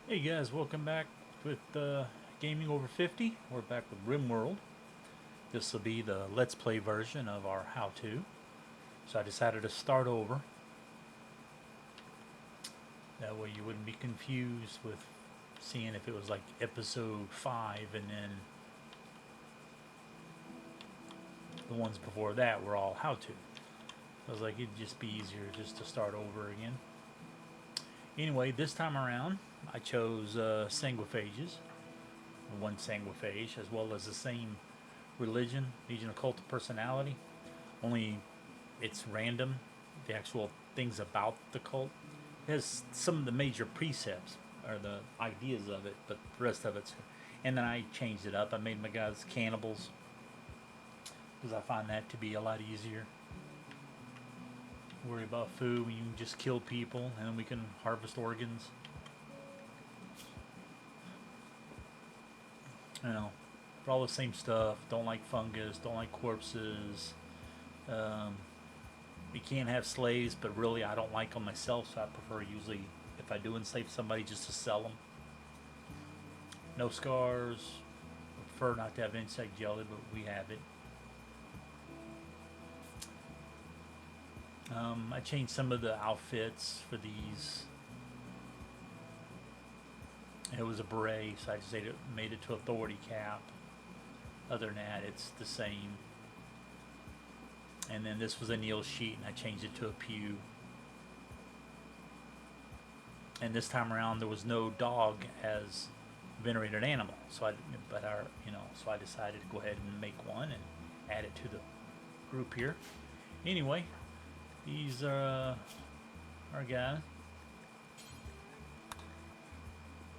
Hey guys, welcome back with Gaming Over 50. We're back with RimWorld. This will be the Let's Play version of our how-to. So I decided to start over. That way you wouldn't be confused with seeing if it was like episode 5 and then the ones before that were all how-to. I was like, it'd just be easier just to start over again. Anyway, this time around, I chose sanguiphages. One sanguiphage, as well as the same religion, Legion of Cult of Personality. Only it's random. The actual things about the cult. It has some of the major precepts or the ideas of it, but the rest of it's. And then I changed it up. I made my guys cannibals because I find that to be a lot easier. Worry about food when you can just kill people and then we can harvest organs. You know, for all the same stuff. Don't like fungus, don't like corpses. You can't have slaves, but really I don't like them myself, so I prefer usually, if I do enslave somebody, just to sell them. No scars. I prefer not to have insect jelly, but we have it. I changed some of the outfits for these. It was a beret, so I just made it to authority cap. Other than that, it's the same. And then this was a kneel sheet, and I changed it to a pew. And this time around, there was no dog as venerated animal, so I decided to go ahead and make one and add it to the group here. Anyway, these are our guys.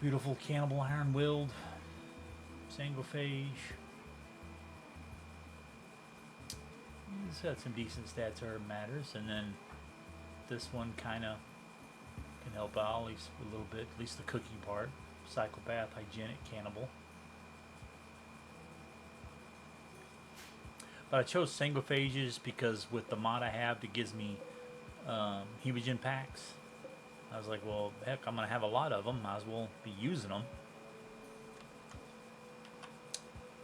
Beautiful cannibal iron-willed sanguiphage. He's got some decent stats where it matters, and then this one kind of can help out at least a little bit, at least the cooking part. Psychopath, hygienic, cannibal. But I chose sanguiphages because with the mod I have that gives me hemogen packs, I was like, well, heck, I'm going to have a lot of them. Might as well be using them.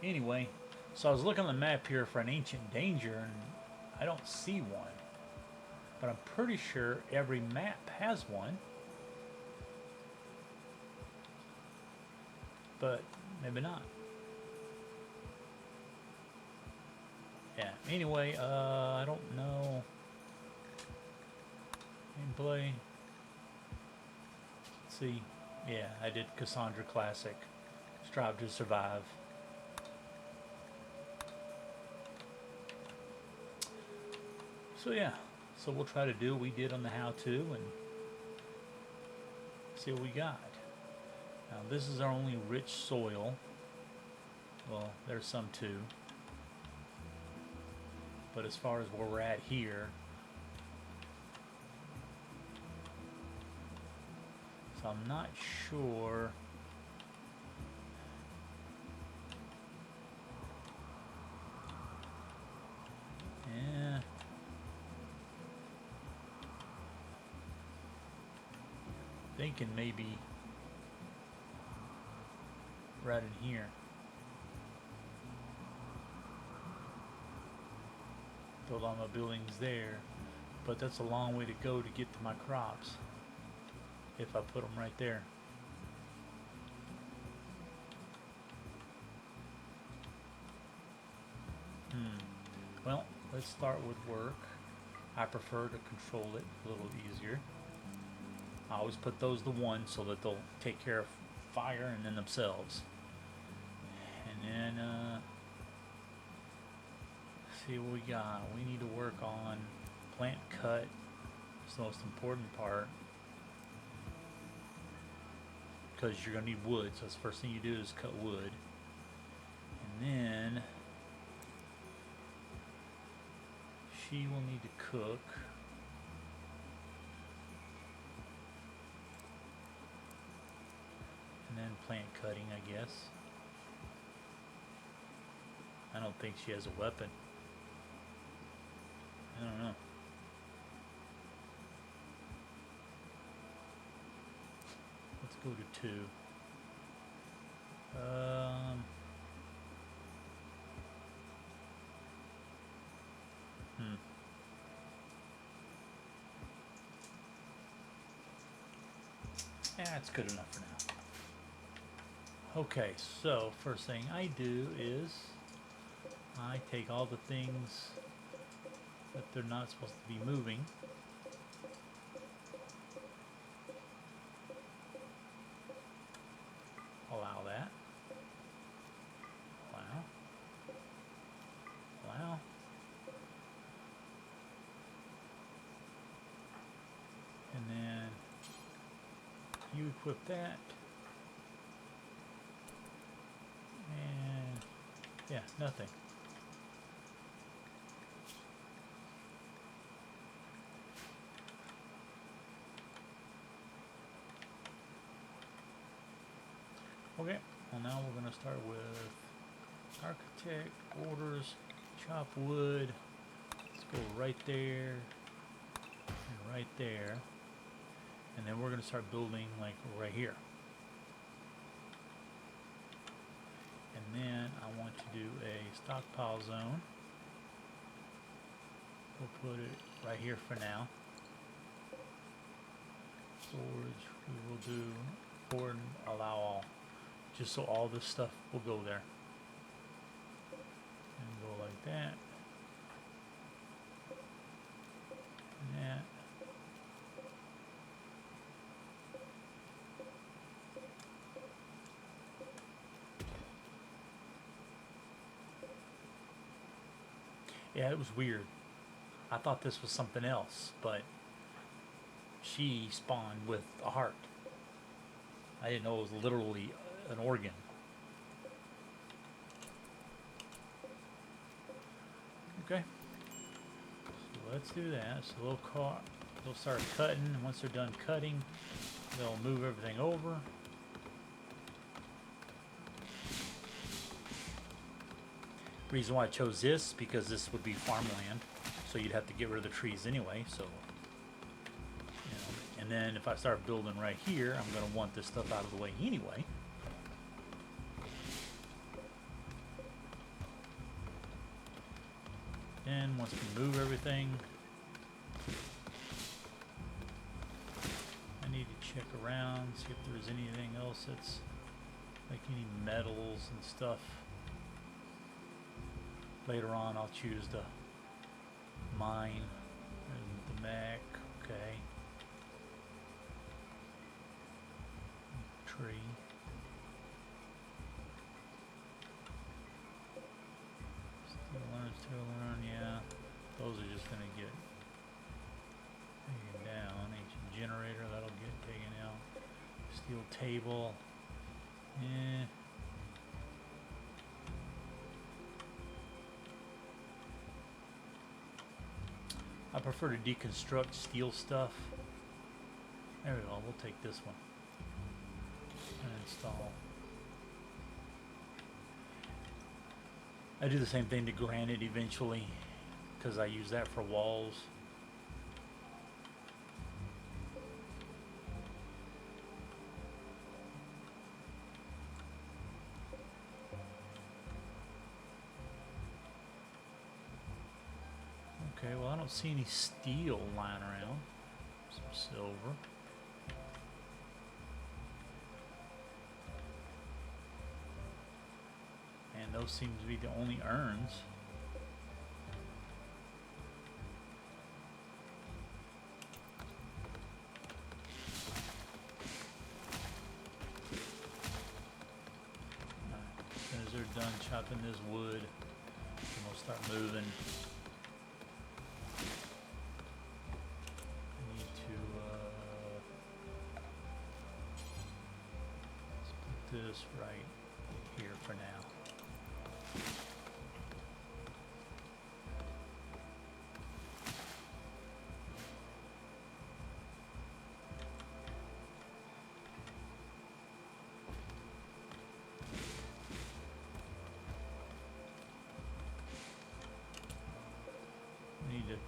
Anyway, so I was looking on the map here for an ancient danger, and I don't see one. But I'm pretty sure every map has one. But maybe not. Yeah, anyway, I don't know. Gameplay. Let's see. Yeah, I did Cassandra Classic. Strive to survive. So yeah, so we'll try to do what we did on the how-to and see what we got. Now this is our only rich soil. Well, there's some too. But as far as where we're at here, so I'm not sure. Yeah. Thinking maybe right in here. Build all my buildings there, but that's a long way to go to get to my crops if I put them right there. Well, let's start with work. I prefer to control it a little easier. I always put those to 1 so that they'll take care of fire and then themselves. And then see what we got. We need to work on plant cut. It's the most important part because you're gonna need wood. So that's the first thing you do is cut wood, and then she will need to cook. And then plant cutting, I guess. I don't think she has a weapon. I don't know. Let's go to 2. That's good enough for now. Okay, so first thing I do is I take all the things that they're not supposed to be moving. Allow that. Allow. Allow. And then you equip that. And yeah, nothing. Okay, well now we're going to start with architect, orders, chop wood. Let's go right there and right there. And then we're going to start building like right here. And then I want to do a stockpile zone. We'll put it right here for now. Storage, we will do forward and allow all. Just so all this stuff will go there. And go like that. And that. Yeah, it was weird. I thought this was something else, but she spawned with a heart. I didn't know it was literally an organ. Okay. So let's do that. So they'll start cutting. And once they're done cutting, they'll move everything over. Reason why I chose this, because this would be farmland, so you'd have to get rid of the trees anyway. So, you know, and then if I start building right here, I'm going to want this stuff out of the way anyway. Then once we move everything, I need to check around, see if there's anything else that's like any metals and stuff. Later on I'll choose the mine and the Mac, okay. Tree. Still learn, yeah. Those are just gonna get taken down. Ancient generator, that'll get taken out. Steel table. I prefer to deconstruct steel stuff. There we go, we'll take this one and install. I do the same thing to granite eventually because I use that for walls. Okay, well I don't see any steel lying around. Some silver. And those seem to be the only urns. As soon as they're done chopping this wood, then we'll start moving. This right here for now. Need to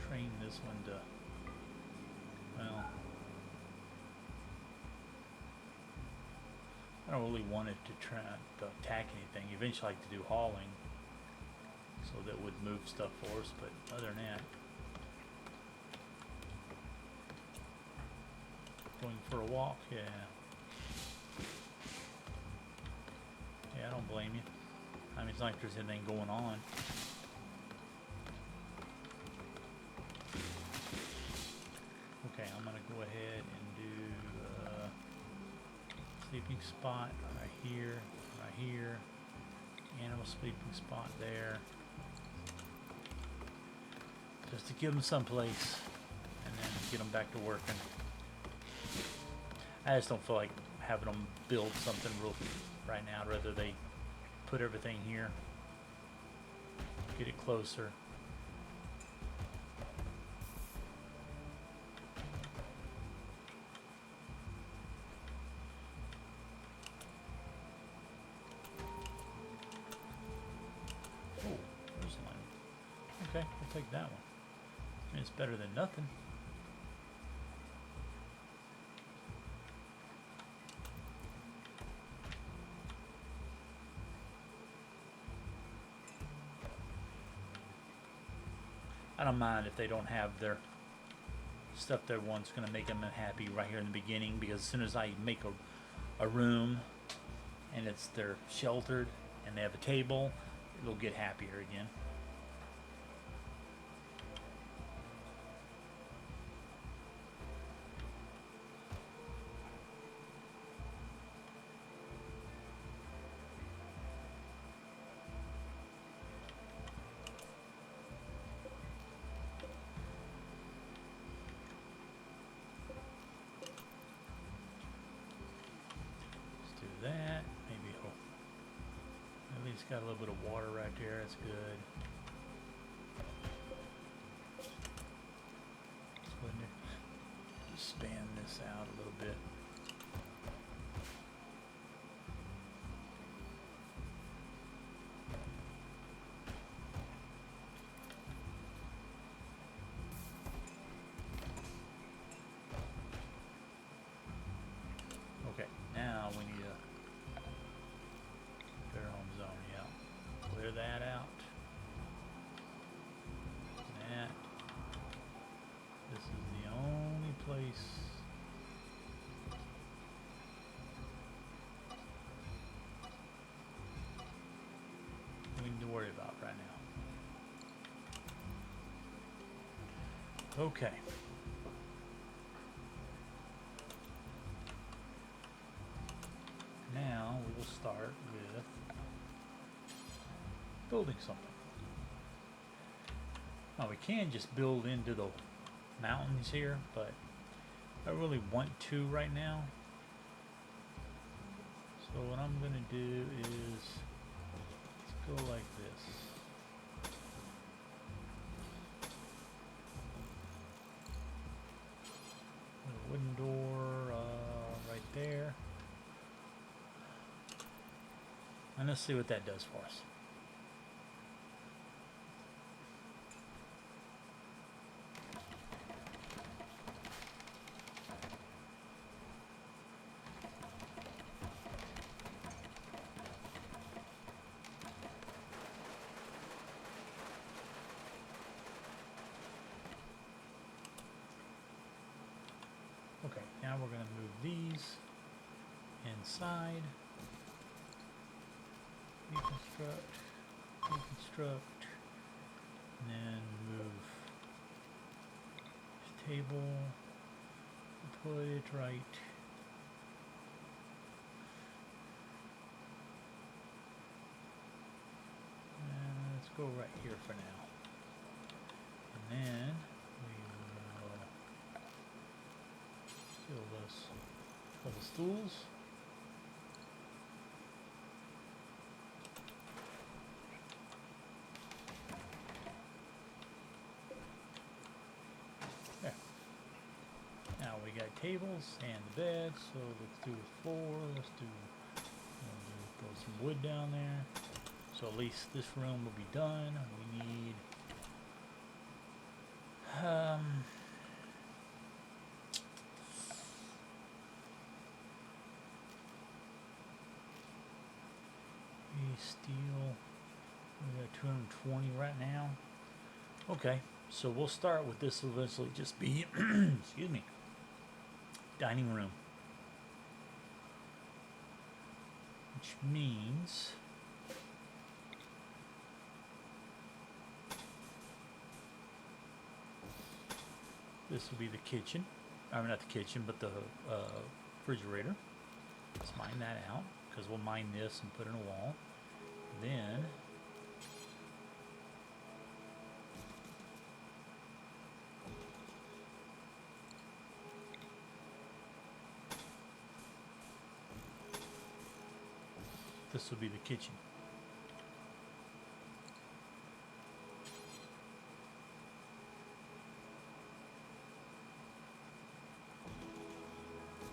train this one to, well, don't really want it to try to attack anything. Eventually, I like to do hauling, so that would move stuff for us. But other than that, going for a walk, yeah. Yeah, I don't blame you. I mean, it's not like there's anything going on. Okay, I'm gonna go ahead and do sleeping spot right here, animal sleeping spot there, just to give them someplace, and then get them back to working. I just don't feel like having them build something real right now. I'd rather they put everything here, get it closer. Oh, there's line. Okay, I'll take that one. I mean, it's better than nothing. I don't mind if they don't have their stuff they want's going to make them unhappy right here in the beginning, because as soon as I make a room and they're sheltered and they have a table, it'll get happier again. That maybe he'll at least got a little bit of water right there. That's good. Let's go ahead and expand this out a little bit. Okay, now we need a home zone, yeah. Clear that out. That. This is the only place we need to worry about right now. Okay. Now we will start with building something. Now we can just build into the mountains here, but I really want to right now. So what I'm going to do is let's go like this. A wooden door right there. And let's see what that does for us. Okay, now we're going to move these inside. Deconstruct, and then move this table, put it right. And let's go right here for now. And then we will build us for the stools. We got tables and the bed, so let's do the floor. Let's do throw some wood down there, so at least this room will be done. We need steel. We got 220 right now. Okay, so we'll start with this. Will eventually just be, excuse me, dining room, which means this will be the kitchen. I mean, not the kitchen, but the refrigerator. Let's mine that out, because we'll mine this and put it in a wall. Then this will be the kitchen.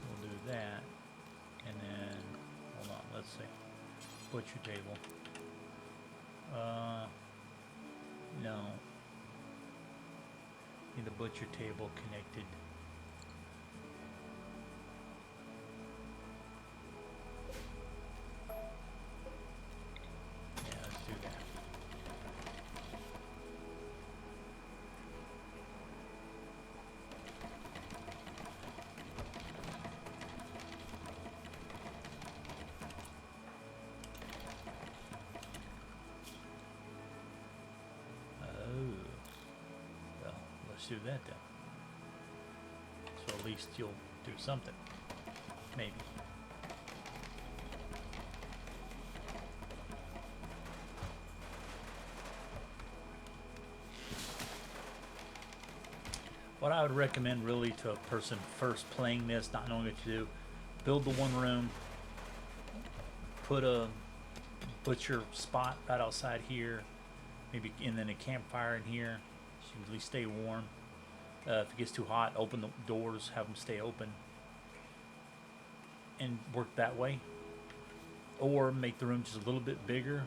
We'll do that, and then hold on. Let's see. Butcher table. No. Need the butcher table connected. Yeah, let's do that. Let's do that then. So at least you'll do something. Maybe. What I would recommend really to a person first playing this, not knowing what to do, build the one room, put a butcher spot right outside here, maybe, and then a campfire in here. At least stay warm. If it gets too hot, open the doors, have them stay open, and work that way. Or make the room just a little bit bigger,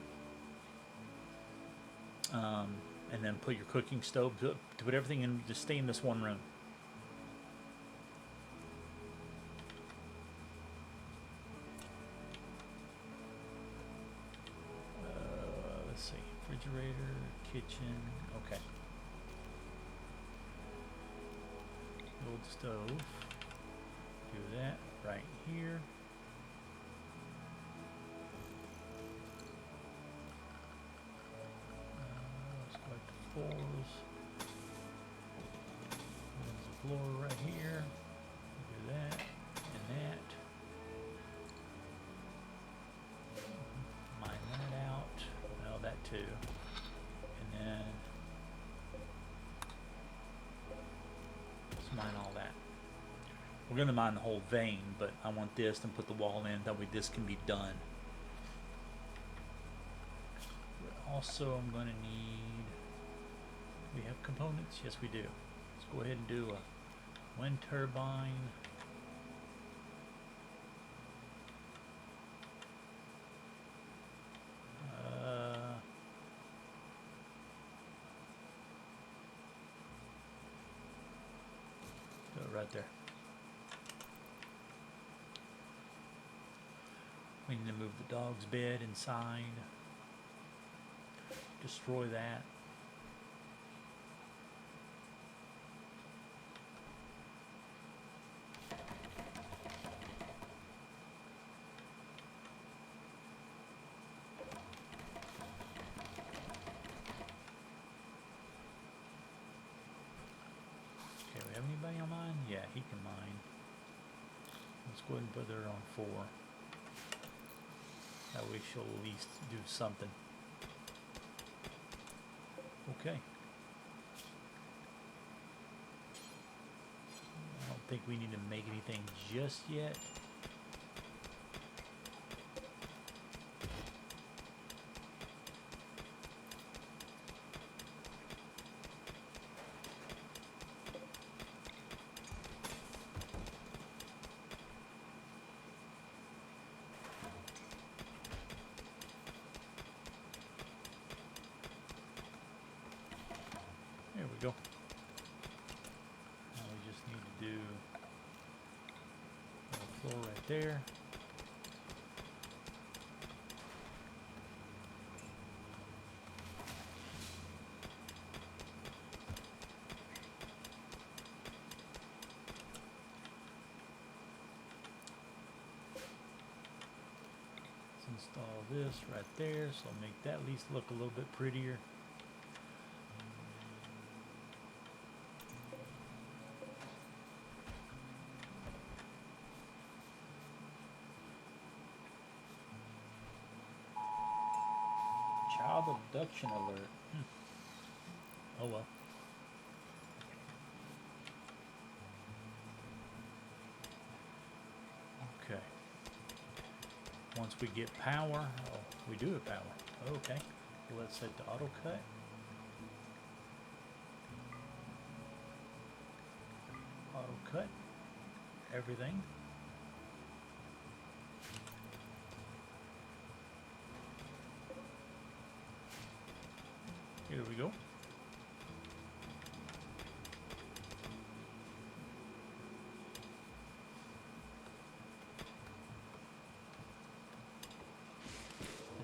and then put your cooking stove, to put everything in, just stay in this one room. Let's see, refrigerator, kitchen, okay. Old stove. Do that right here. Let's go back to floors. There's a floor right here. Do that and that. Mine that out. Well, that too. And then mine all that. We're going to mine the whole vein, but I want this and put the wall in. That way this can be done. But also I'm going to need, do we have components? Yes, we do. Let's go ahead and do a wind turbine. Right there. We need to move the dog's bed inside. Destroy that. Okay, we have anybody on mine? Yeah, he can mine. Let's go ahead and put her on 4. That way she'll at least do something. Okay. I don't think we need to make anything just yet. There we go. Now we just need to do a floor right there. install this right there, so make that at least look a little bit prettier. Child abduction alert. Oh well. Okay. Once we get power, oh, we do have power. Okay. Let's set the auto cut. Auto cut everything. Here we go.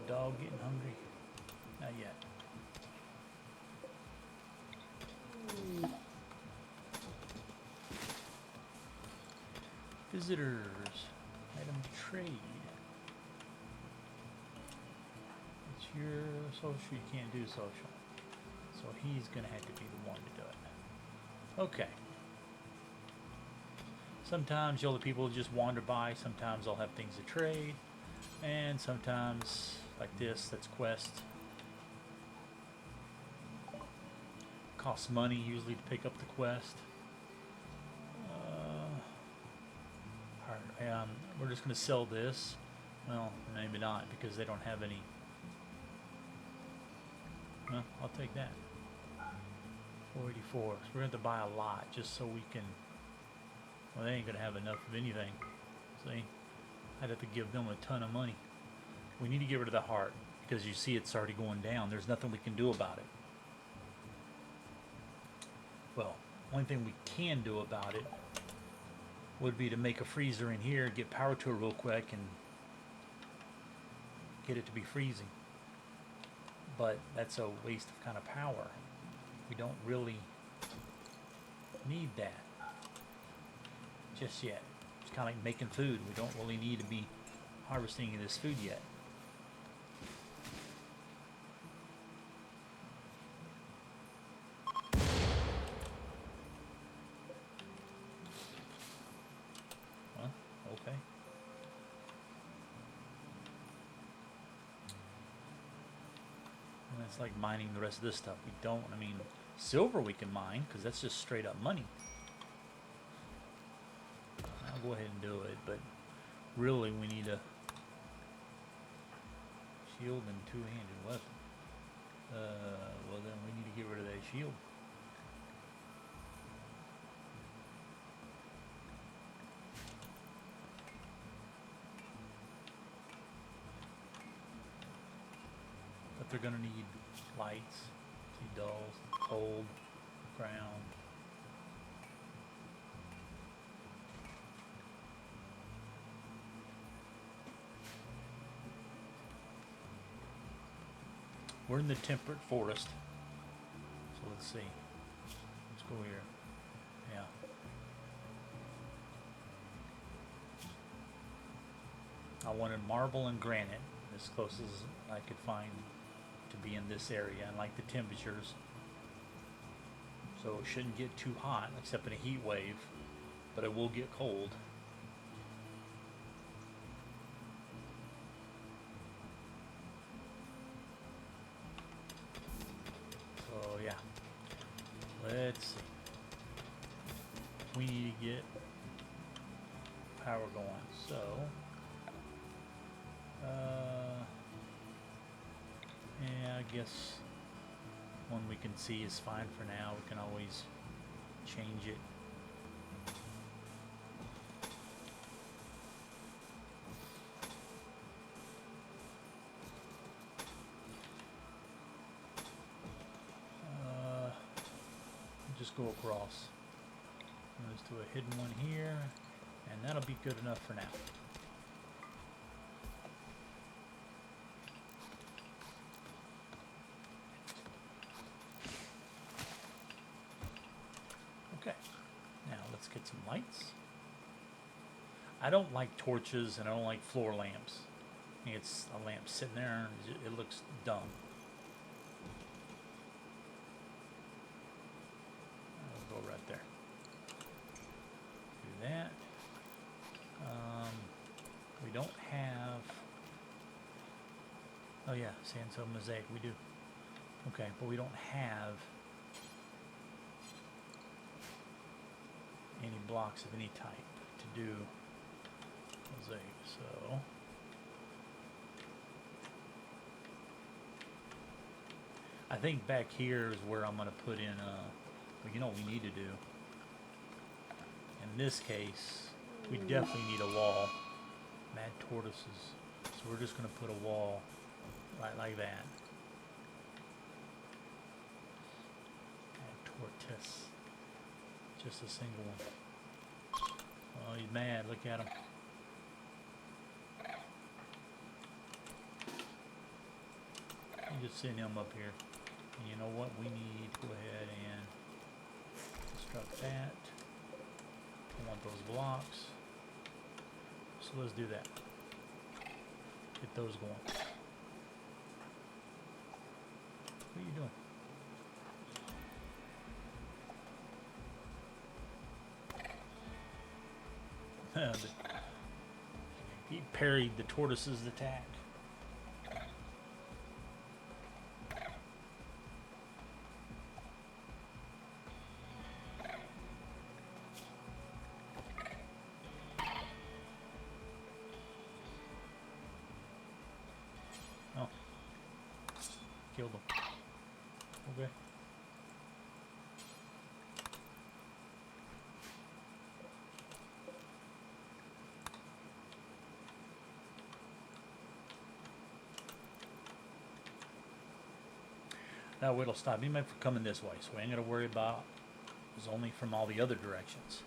The dog getting hungry? Not yet. Visitors. Item trade. It's your social. You can't do social. So he's going to have to be the one to do it. Okay. Sometimes you'll have people just wander by. Sometimes I'll have things to trade. And sometimes, like this, that's quest. Costs money usually to pick up the quest. Alright, we're just going to sell this. Well, maybe not, because they don't have any. Well, I'll take that. 484. So we're going to have to buy a lot just so we can. Well, they ain't going to have enough of anything. See? I'd have to give them a ton of money. We need to get rid of the heart because you see it's already going down. There's nothing we can do about it. Well, only thing we can do about it would be to make a freezer in here, get power to it real quick, and get it to be freezing. But that's a waste of kind of power. We don't really need that just yet. It's kind of like making food. We don't really need to be harvesting any of this food yet. Well, okay. And it's like mining the rest of this stuff. We don't, I mean, silver we can mine because that's just straight up money. I'll go ahead and do it, but really we need a shield and two-handed weapon. Well then we need to get rid of that shield. But they're gonna need lights, see dulls, cold, ground. We're in the temperate forest. So let's see. Let's go here. Yeah. I wanted marble and granite, as close as I could find to be in this area. And like the temperatures. So it shouldn't get too hot, except in a heat wave. But it will get cold. Let's see. We need to get power going. So, yeah, I guess one we can see is fine for now. We can always change it. Just go across. Let's do a hidden one here, and that'll be good enough for now. Okay, now let's get some lights. I don't like torches and I don't like floor lamps. It's a lamp sitting there. It looks dumb. I'll go right there. Do that. We don't have. Oh yeah, sandstone mosaic. We do. Okay, but we don't have any blocks of any type to do mosaic. So I think back here is where I'm going to put in. Well, you know what we need to do. In this case, we definitely need a wall. Mad tortoises. So we're just going to put a wall right like that. Mad tortoise. Just a single one. Oh, he's mad. Look at him. I'm just sitting him up here. And you know what? We need to go ahead and construct that. I want those blocks. So let's do that. Get those going. What are you doing? He parried the tortoise's attack. Oh. Killed him. Okay. Now it'll stop him from coming this way, so we ain't gonna worry about it's only from all the other directions,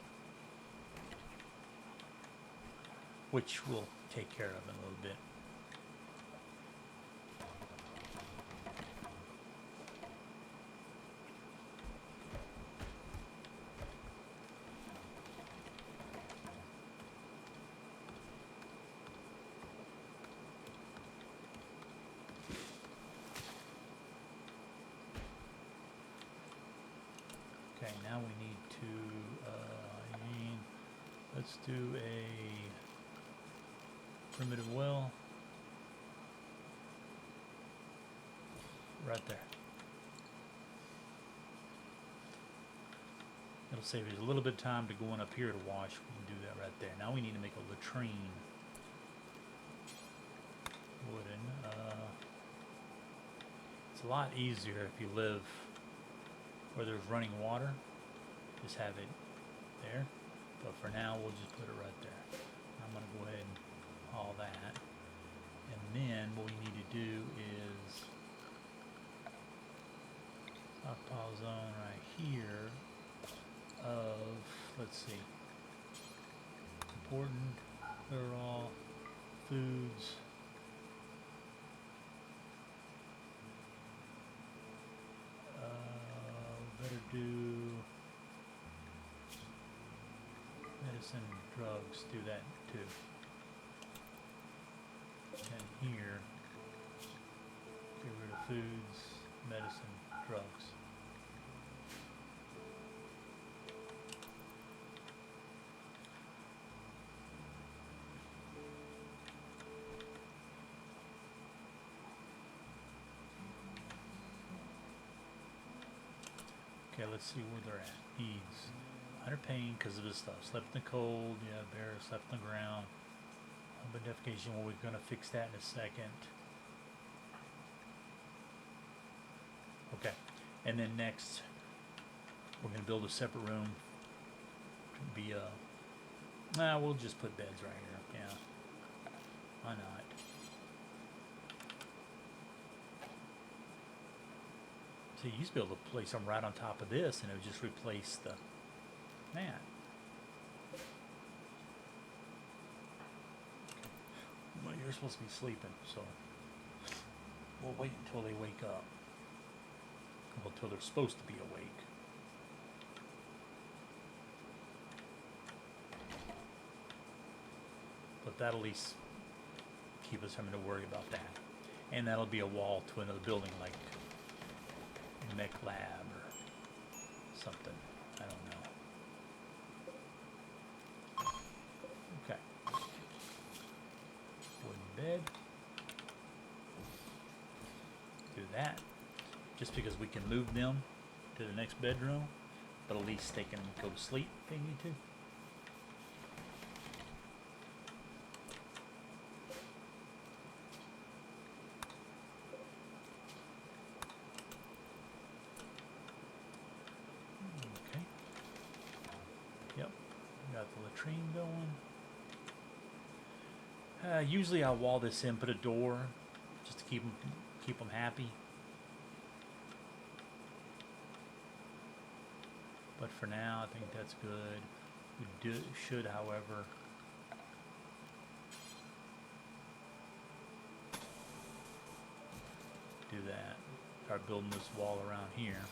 which we'll take care of in a little bit. Okay, now we need to, let's do a primitive well right there. It'll save us a little bit of time to going up here to wash. We can do that right there. Now we need to make a latrine. Wooden. It's a lot easier if you live where there's running water. Just have it there. But for now, we'll just put it right there. I'm going to go ahead and haul that. And then what we need to do is stockpile zone right here of, let's see, important, they're all foods. Better do medicine and drugs, do that too. And here, get rid of foods, medicine, drugs. Okay, let's see where they're at. Needs. Under pain because of this stuff. Slept in the cold. Yeah, bear slept on the ground. Defecation. Well, we're going to fix that in a second. Okay. And then next, we're going to build a separate room. To be we'll just put beds right here. Yeah. Why not? So you used to be able to place them right on top of this and it would just replace the mat. Well, you're supposed to be sleeping, so we'll wait until they wake up. Well, until they're supposed to be awake. But that'll at least keep us having to worry about that. And that'll be a wall to another building like Mech Lab or something. I don't know. Okay. Wooden bed. Do that. Just because we can move them to the next bedroom, but at least they can go to sleep if they need to. Okay. Yep. Got the latrine going. Usually I'll wall this in, put a door, just to keep them happy. But for now, I think that's good. We should, however, do that. Start building this wall around here.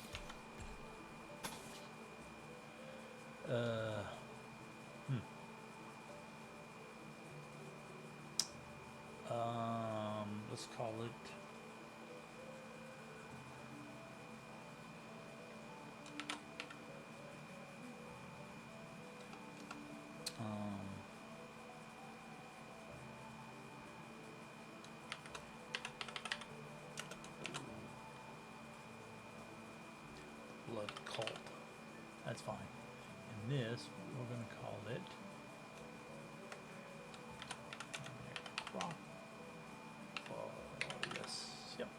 Let's call it. Blood cult. That's fine. And this, we're going to call it. Rock. Yes. Yep.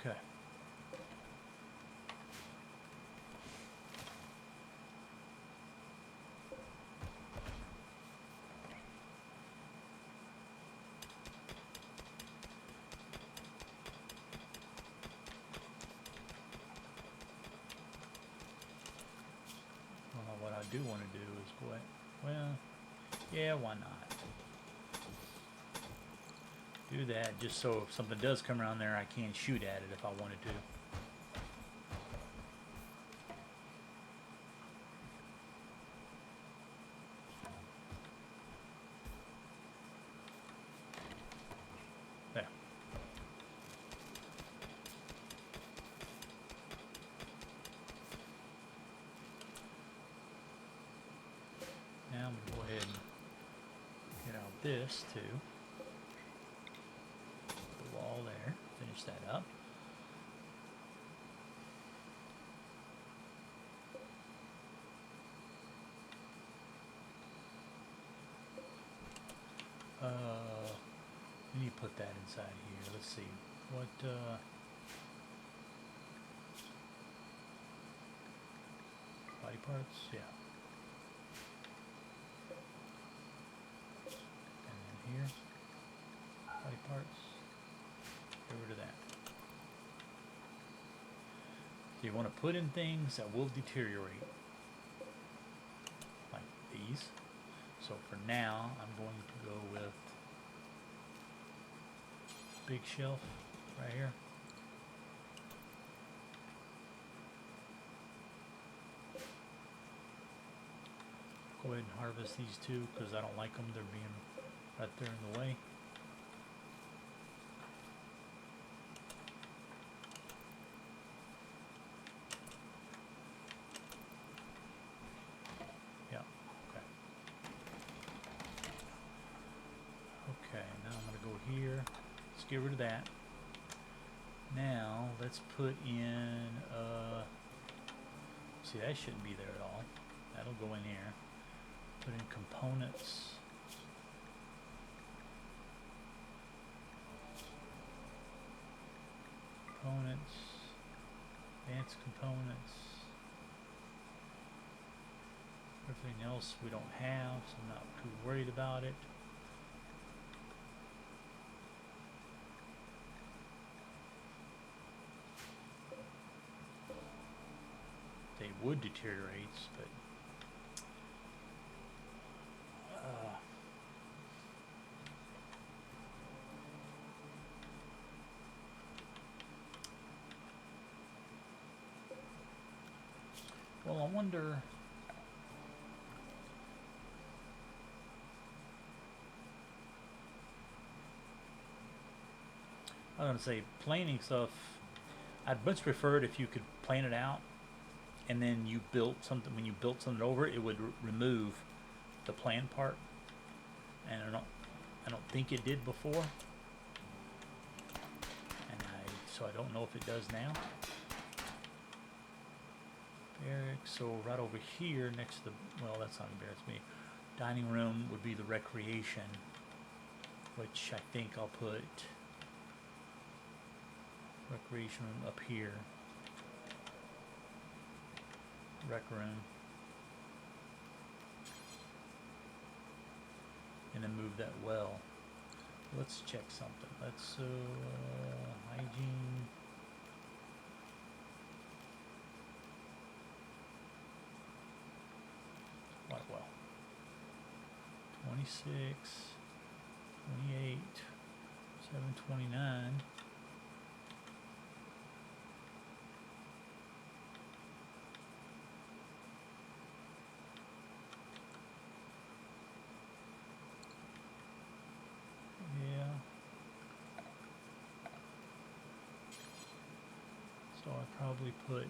Okay. Well, what I do want to do is go ahead. Well, yeah, why not? Do that just so if something does come around there, I can shoot at it if I wanted to. There. Now I'm going to go ahead and get out this too. Wall there. Finish that up. We need to put that inside here. Let's see. What, body parts? Yeah. And then here. Body parts. Get rid of that. So you want to put in things that will deteriorate. Like these. So for now, I'm going to go with big shelf right here. Go ahead and harvest these two because I don't like them. They're being right there in the way. Yeah, okay. Okay, now I'm going to go here. Let's get rid of that. Now let's put in see, that shouldn't be there at all. That'll go in here. Put in components. Advanced components. Everything else we don't have, so I'm not too worried about it. They would deteriorate, but Well, I wonder. I was gonna say planning stuff. I'd much prefer it if you could plan it out, and then you built something. When you built something over it, it would remove the plan part. And I don't think it did before, and so I don't know if it does now. Barracks. So right over here, next to the well, that's not barracks. Me. Dining room would be the recreation, which I think I'll put. Recreation room up here. Rec room. And then move that well. Let's check something. Let's hygiene. White well. 26, 28, 729. So I probably put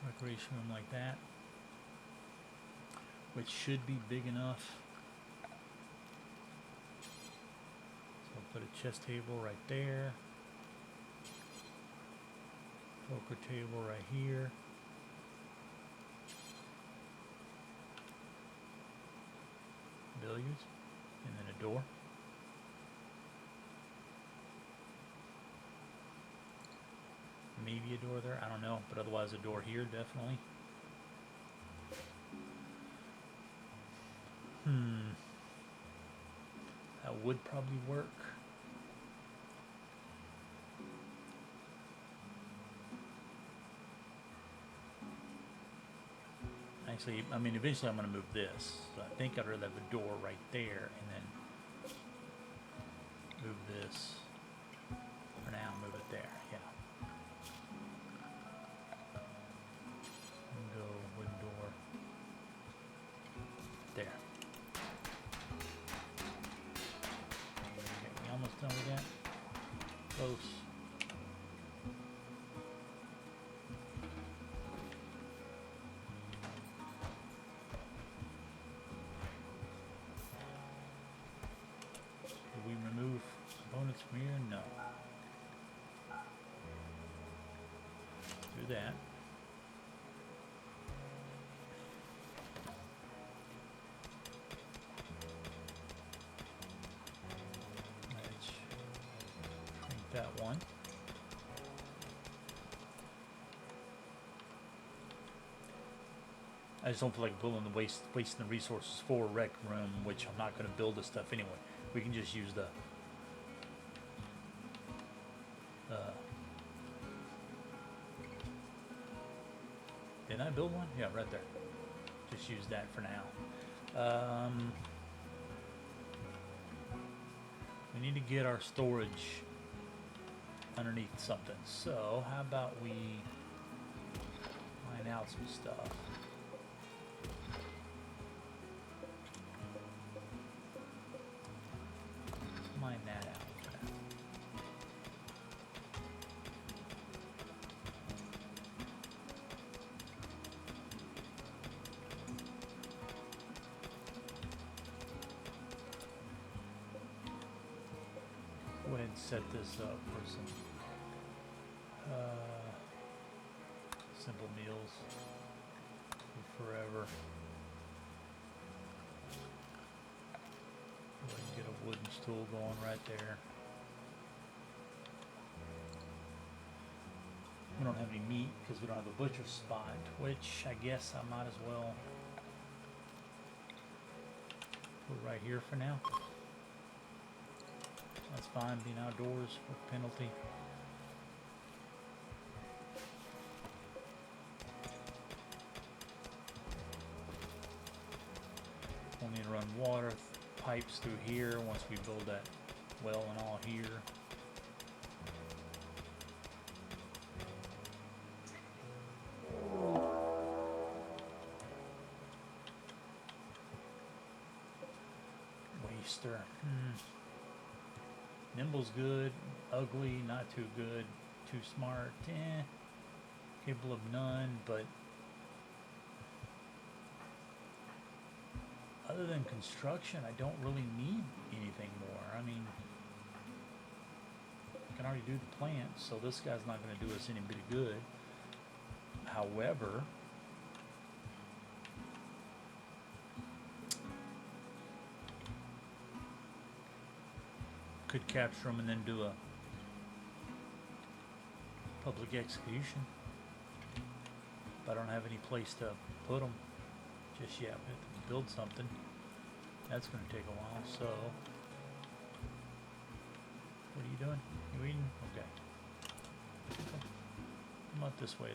recreation room like that, which should be big enough. So I'll put a chess table right there, poker table right here. Billiards, and then a door. Maybe a door there, I don't know, but otherwise a door here, definitely. That would probably work. Actually, I mean, eventually I'm going to move this. So I think I'd rather have a door right there and then move this. For now, move it there, yeah. And go wooden door. There. Okay, we almost done with that? Close. We remove components from here? No. Do that. Let's shrink that one. I just don't feel like wasting the resources for a rec room, which I'm not going to build this stuff anyway. We can just use the didn't I build one? Yeah, right there. Just use that for now. We need to get our storage underneath something. So how about we line out some stuff? Mine that out. Go ahead and set this up for some simple meals for forever. Go ahead and get a wooden stool going right there. We don't have any meat because we don't have a butcher spot, which I guess I might as well put right here for now. That's fine, being outdoors with penalty. water pipes through here once we build that well and all here. Waster. Nimble's good. Ugly, not too good. Too smart, capable of none, but other than construction, I don't really need anything more. I mean, I can already do the plants, so this guy's not going to do us any bit of good. However, could capture them and then do a public execution. But I don't have any place to put them just yet. We have to build something. That's going to take a while. So, what are you doing? You eating? Okay. Come out this way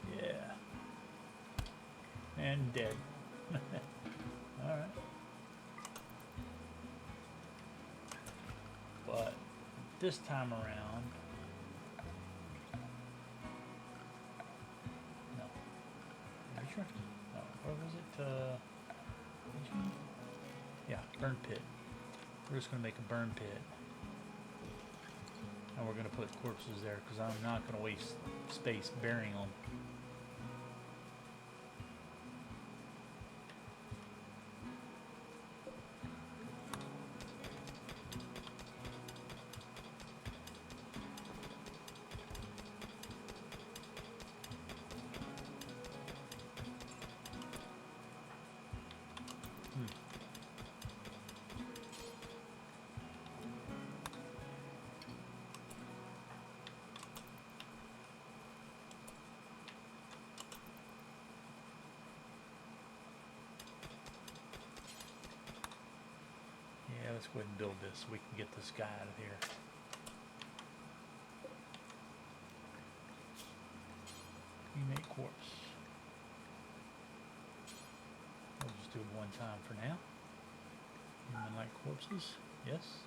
then. Yeah. And dead. All right. But this time around, no. Are you sure? No. Where was it? Yeah, burn pit. We're just going to make a burn pit. And we're going to put corpses there because I'm not going to waste space burying them. Let's go ahead and build this so we can get this guy out of here. Cremate corpse. We'll just do it one time for now. Human-like corpses, yes.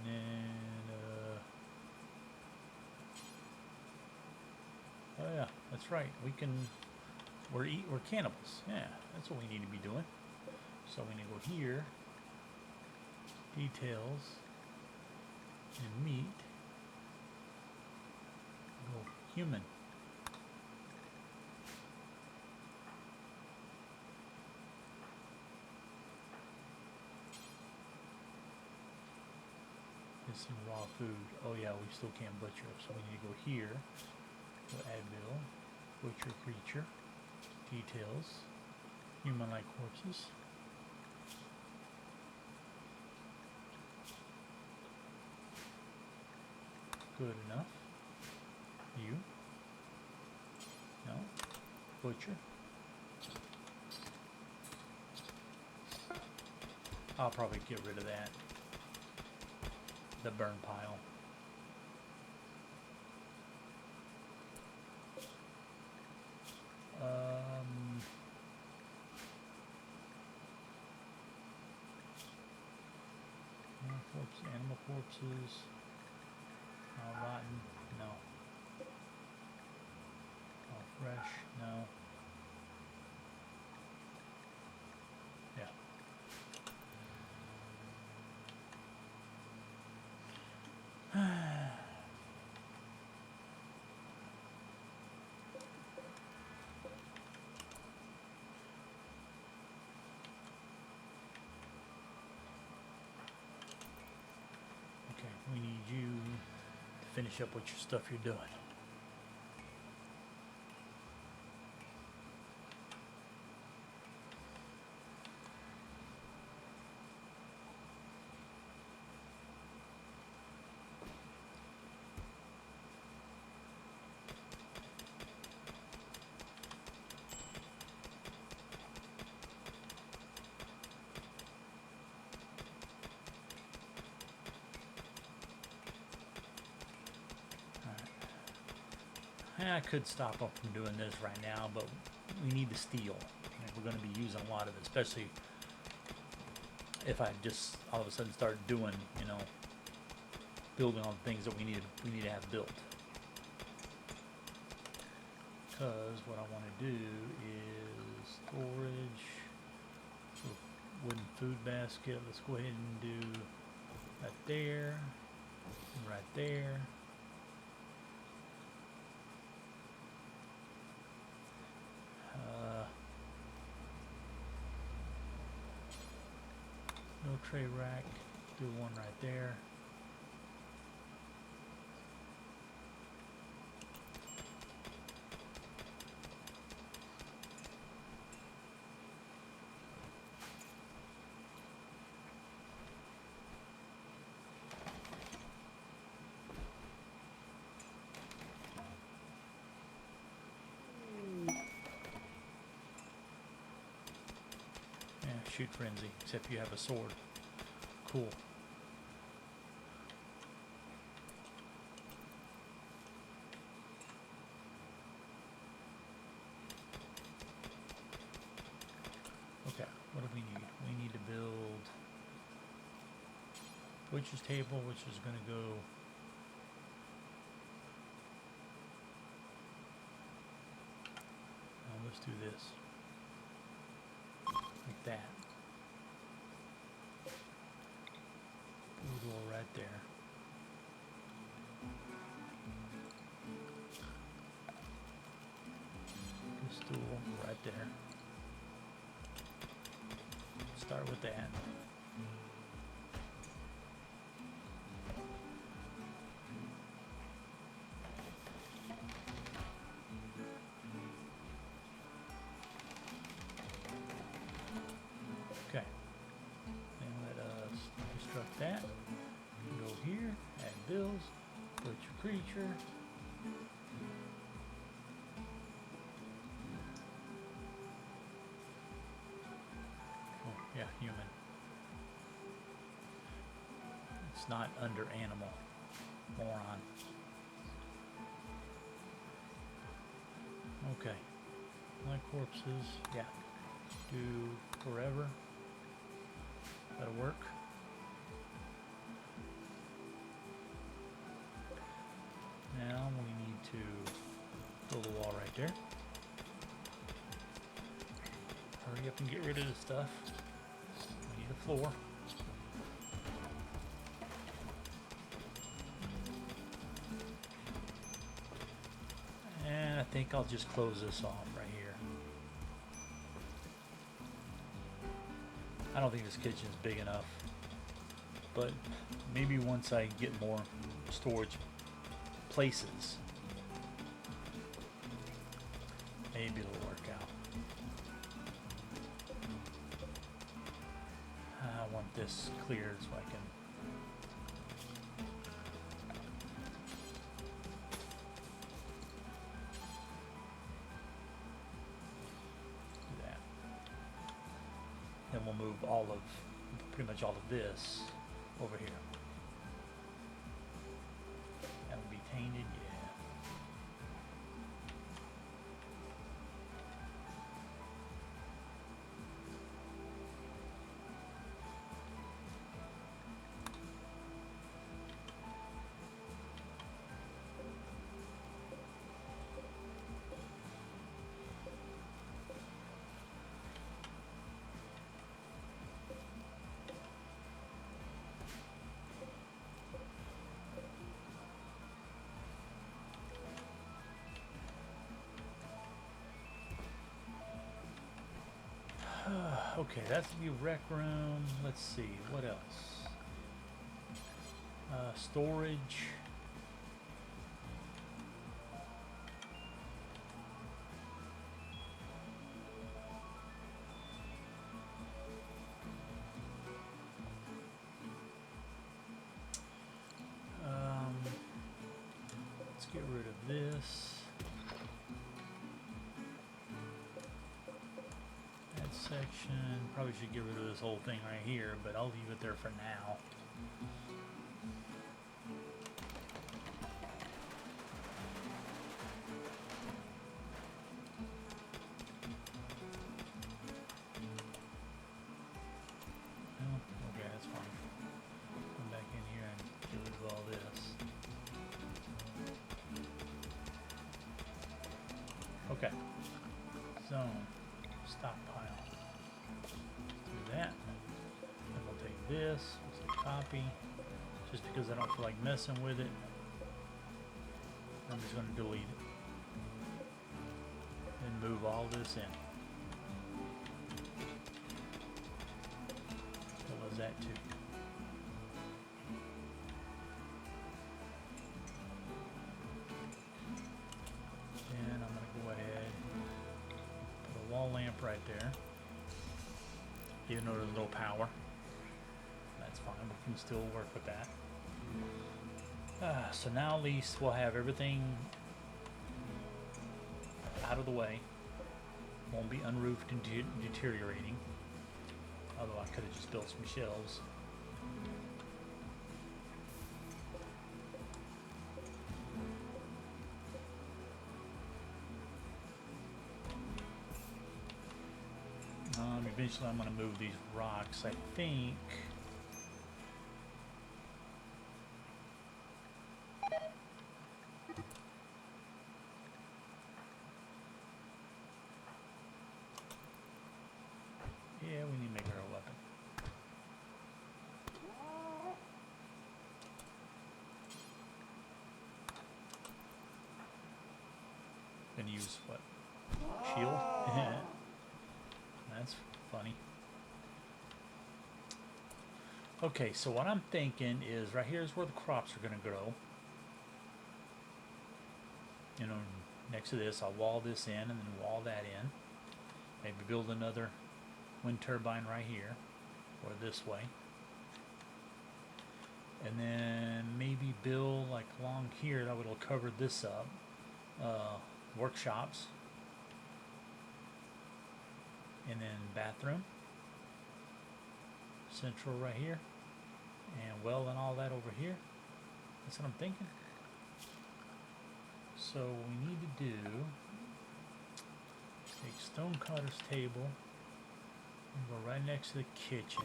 And then oh yeah, that's right. We're cannibals. Yeah, that's what we need to be doing. So we need to go here, details, and meat. Go human. Get some raw food. Oh yeah, we still can't butcher, so we need to go here. Go add bill, butcher creature, details, human-like corpses. Good enough. You. No. Butcher. I'll probably get rid of that. The burn pile. Animal corpses. Rotten, no. All fresh, no. Yeah. Okay, we need you to finish up with your stuff you're doing. I could stop them from doing this right now, but we need the steel. And we're going to be using a lot of it, especially if I just all of a sudden start doing, you know, building on things that we need to have built. Because what I want to do is storage, so wooden food basket. Let's go ahead and do right there, and right there. No tray rack, do one right there. Shoot frenzy, except you have a sword. Cool. Okay, what do we need? We need to build butcher's table, which is going to go let's do this like that. We'll go right there. This stool right there. Start with that. Okay. Then let us construct that. Go here, add bills, put your creature. Oh, yeah, human. It's not under animal. Moron. Okay. My corpses, yeah. Do forever. That'll work. Now we need to build a wall right there. Hurry up and get rid of the stuff. We need a floor. And I think I'll just close this off right here. I don't think this kitchen's big enough, but maybe once I get more storage places, maybe it'll work out. I want this cleared so I can do that. Then we'll move pretty much all of this over here. That will be tainted, yeah. Okay, that's the rec room. Let's see, what else? Storage. Let's get rid of this. Section. Probably should get rid of this whole thing right here, but I'll leave it there for now. Okay. Zone. Stockpile. Do that. And we'll take this. We'll say copy. Just because I don't feel like messing with it. I'm just going to delete it. And move all this in. What was that too? And I'm going to go ahead, put a wall lamp right there. Even though there's no power. That's fine, we can still work with that. So now at least we'll have everything out of the way. Won't be unroofed and deteriorating. Although I could have just built some shelves. Eventually I'm going to move these rocks, I think. Yeah, we need to make her a weapon. Gonna use what? Shield? That's funny. Okay, so what I'm thinking is right here is where the crops are gonna grow. You know, next to this, I'll wall this in and then wall that in. Maybe build another wind turbine right here or this way. And then maybe build like along here that will cover this up. Workshops. And then bathroom. Central right here. And well and all that over here. That's what I'm thinking. So what we need to do, take Stonecutter's table and go right next to the kitchen.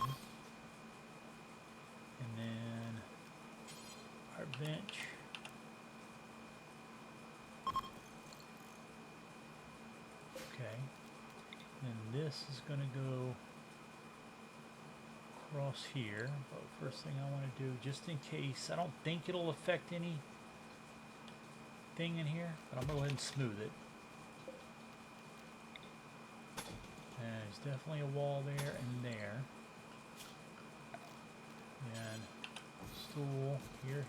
And then our bench. Okay. And this is going to go across here. But first thing I want to do, just in case, I don't think it'll affect anything in here, but I'm going to go ahead and smooth it. And there's definitely a wall there and there. And stool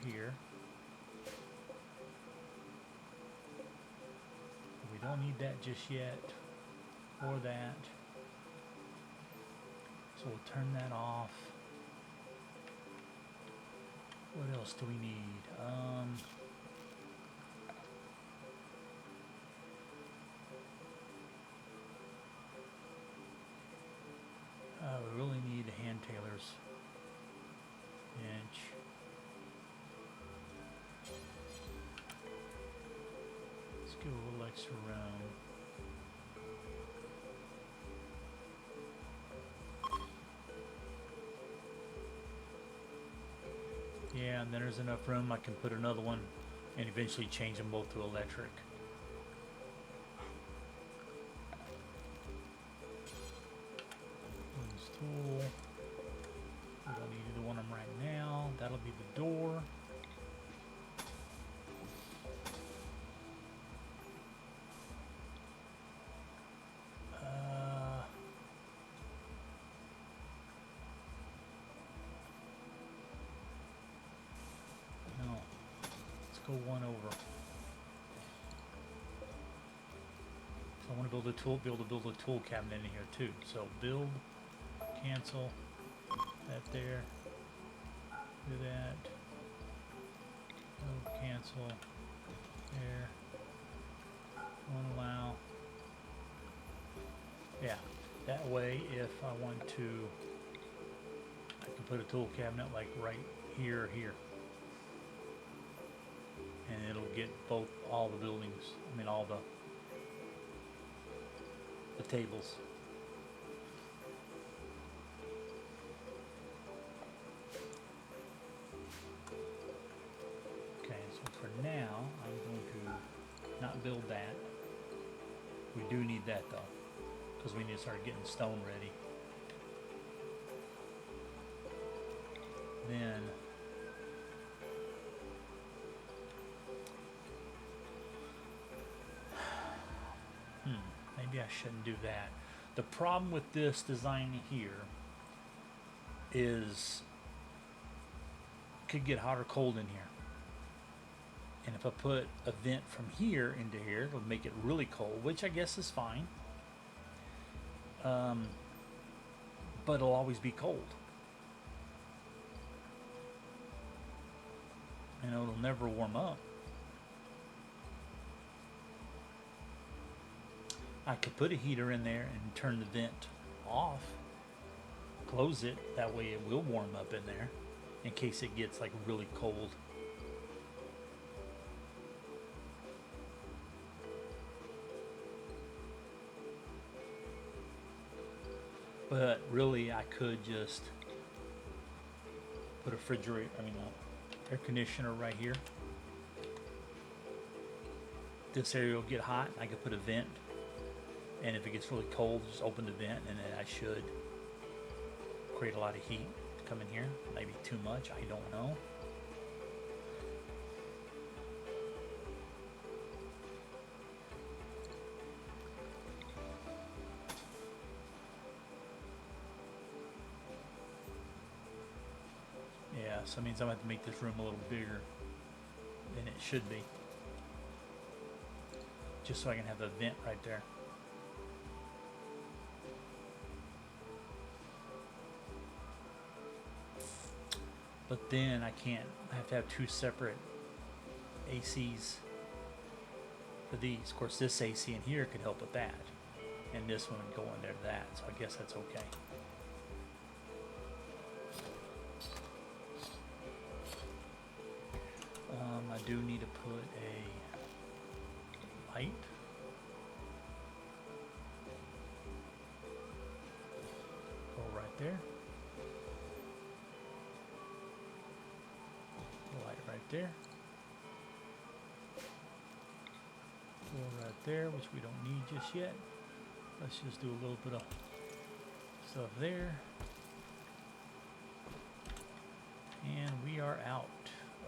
here. We don't need that just yet, or that. So we'll turn that off. What else do we need? We really need a hand tailor's bench. Let's give a little extra room. Yeah, and then there's enough room I can put another one and eventually change them both to electric. Tool. We don't need either one of them right now. That'll be the door. No. Let's go one over. So I want to build a tool cabinet in here too. So build. Cancel that there. Do that. Oh, cancel there. Won't allow. Yeah, that way if I want to, I can put a tool cabinet like right here or here. And it'll get all the buildings, I mean all the tables. For now, I'm going to not build that. We do need that though, because we need to start getting stone ready. Then maybe I shouldn't do that. The problem with this design here is it could get hot or cold in here. And if I put a vent from here into here, it'll make it really cold, which I guess is fine. But it'll always be cold. And it'll never warm up. I could put a heater in there and turn the vent off, close it, that way it will warm up in there in case it gets like really cold. But really I could just put a refrigerator, air conditioner right here. This area will get hot. I could put a vent, and if it gets really cold, just open the vent, and then I should create a lot of heat to come in here. Maybe too much, I don't know. Yeah, so that means I'm going to have to make this room a little bigger than it should be, just so I can have the vent right there. But then I can't, I have to have two separate ACs for these. Of course, this AC in here could help with that, and this one would go in there to that, so I guess that's okay. I do need to put a light. Go right there. Light right there. Go right there, which we don't need just yet. Let's just do a little bit of stuff there. And we are out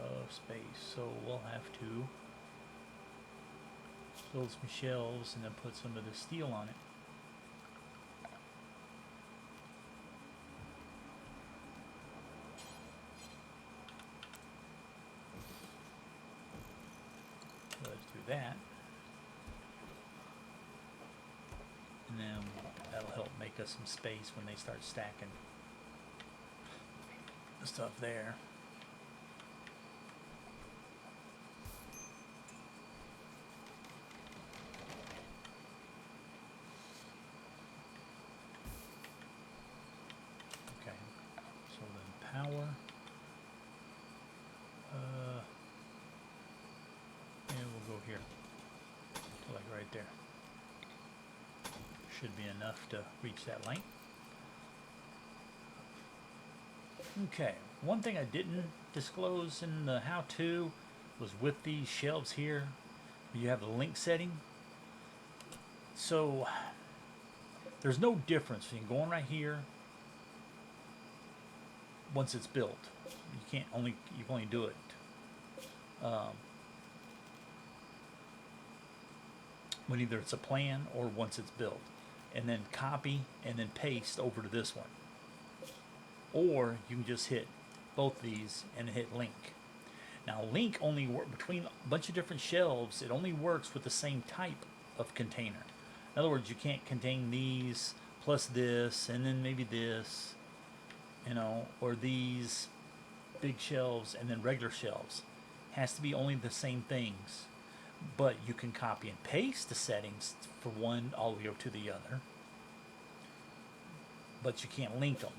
of space, so we'll have to build some shelves and then put some of the steel on it. So let's do that, and then that'll help make us some space when they start stacking the stuff there. Power, and we'll go here to like right there. Should be enough to reach that length. Okay, one thing I didn't disclose in the how-to was with these shelves here, you have the link setting. So there's no difference between going right here. Once it's built, you only do it when either it's a plan or once it's built, and then copy and then paste over to this one, or you can just hit both these and hit link. Now link only works between a bunch of different shelves. It only works with the same type of container. In other words, you can't contain these plus this and then maybe this, or these big shelves and then regular shelves. Has to be only the same things, but you can copy and paste the settings for one all the way up to the other, but you can't link them.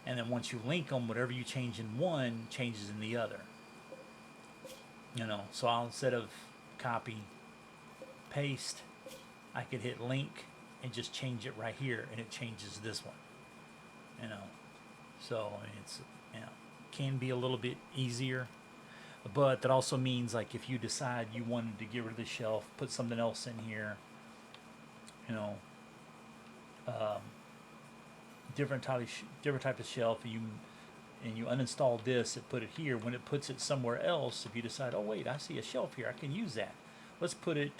And then once you link them, whatever you change in one changes in the other. So I'll, instead of copy paste, I could hit link and just change it right here, and it changes this one. So it's can be a little bit easier, but that also means like if you decide you wanted to get rid of the shelf, put something else in here, you know, um, different type of shelf, and you uninstall this and put it here. When it puts it somewhere else, if you decide, oh wait, I see a shelf here, I can use that. Let's put it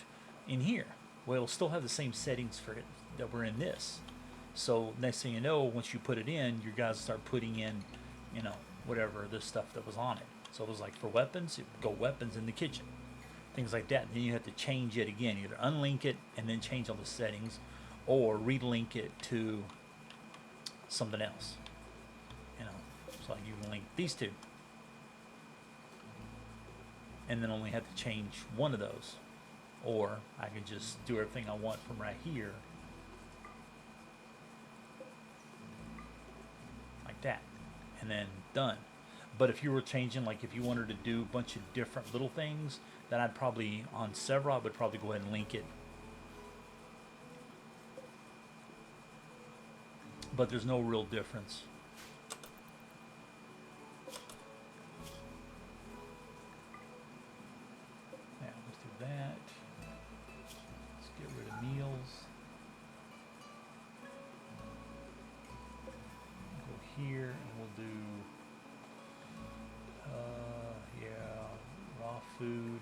in here. Well, it'll still have the same settings for it that were in this. So next thing you know, once you put it in, you guys start putting in, you know, whatever this stuff that was on it. So it was like for weapons, it would go weapons in the kitchen, things like that. And then you have to change it again, either unlink it and then change all the settings, or relink it to something else. You know, so you can link these two, and then only have to change one of those, or I can just do everything I want from right here, like that, and then done. But if you were changing, like if you wanted to do a bunch of different little things, then I'd probably, on several, I would probably go ahead and link it. But there's no real difference. Yeah, let's do that. Let's get rid of meals. Go here and we'll do, yeah, raw food.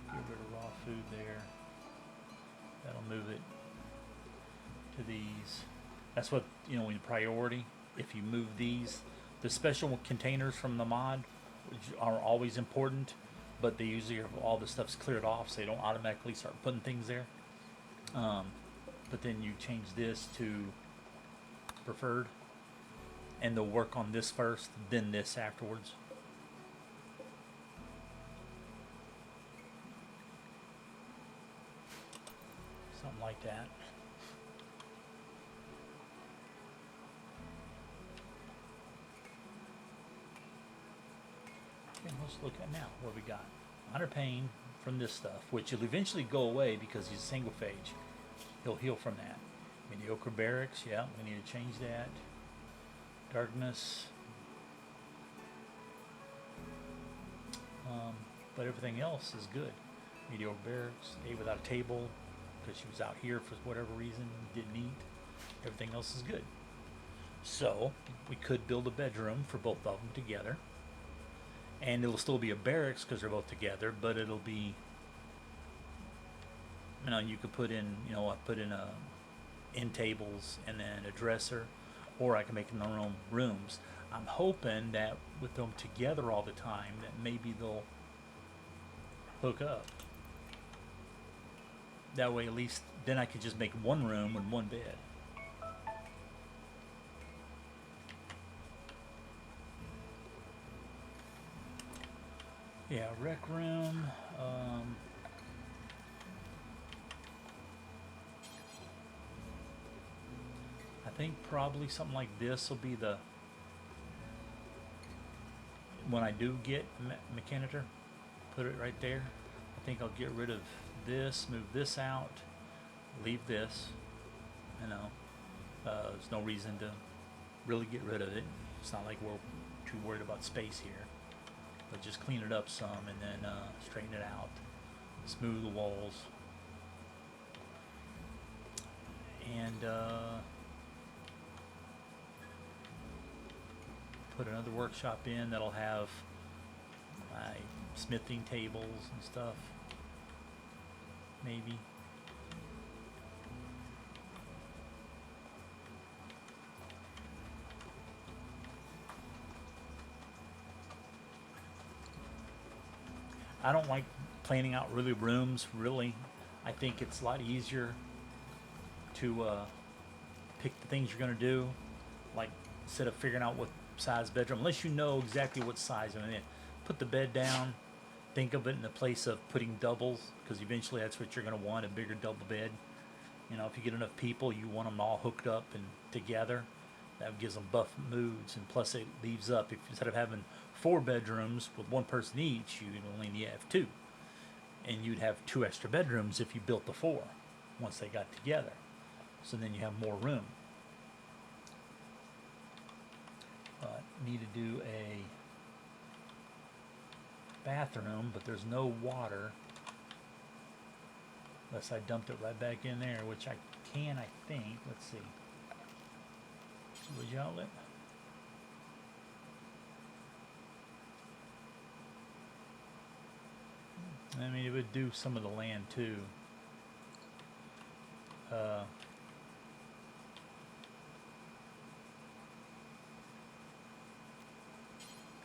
Get rid of raw food there. That'll move it to these. That's what, you know, in priority, if you move these, the special containers from the mod, which are always important, but they usually have all the stuff's cleared off, so they don't automatically start putting things there. But then you change this to preferred, and they'll work on this first, then this afterwards. Something like that. Okay, let's look at now what we got. Minor pain from this stuff, which will eventually go away because he's single phage. He'll heal from that. Mediocre barracks, yeah, we need to change that. Darkness. But everything else is good. Mediocre barracks, ate without a table because she was out here for whatever reason, didn't eat. Everything else is good. So we could build a bedroom for both of them together. And it'll still be a barracks because they're both together, but it'll be, you know, you could put in, you know, I put in end tables and then a dresser, or I can make them their own rooms. I'm hoping that with them together all the time, that maybe they'll hook up. That way, at least then I could just make one room and one bed. Yeah, rec room. I think probably something like this will be the, when I do get Mechanitor, put it right there. I think I'll get rid of this, move this out, leave this. You know, there's no reason to really get rid of it. It's not like we're too worried about space here. But just clean it up some and then straighten it out, smooth the walls, and put another workshop in that'll have my smithing tables and stuff, maybe. I don't like planning out really rooms, really. I think it's a lot easier to pick the things you're going to do, like instead of figuring out what size bedroom, unless you know exactly what size. I mean, put the bed down, think of it in the place of putting doubles, because eventually that's what you're going to want, a bigger double bed. You know, if you get enough people, you want them all hooked up and together. That gives them buff moods, and plus it leaves up, if instead of having 4 bedrooms with one person each, you'd only need to have 2. And you'd have 2 extra bedrooms if you built the 4 once they got together. So then you have more room. But need to do a bathroom, but there's no water. Unless I dumped it right back in there, which I can, I think. Let's see. Sewage outlet. I mean, it would do some of the land too.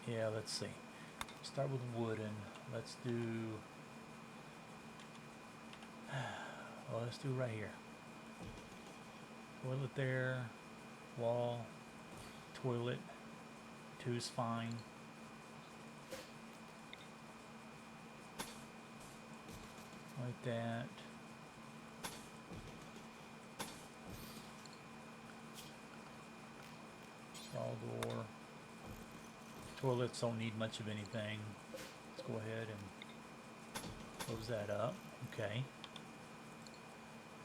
Yeah, let's see. Start with wooden. Let's do. Oh, let's do right here. Toilet there. Wall. Toilet. 2's fine. Like that. Stall door. Toilets don't need much of anything. Let's go ahead and close that up. Okay.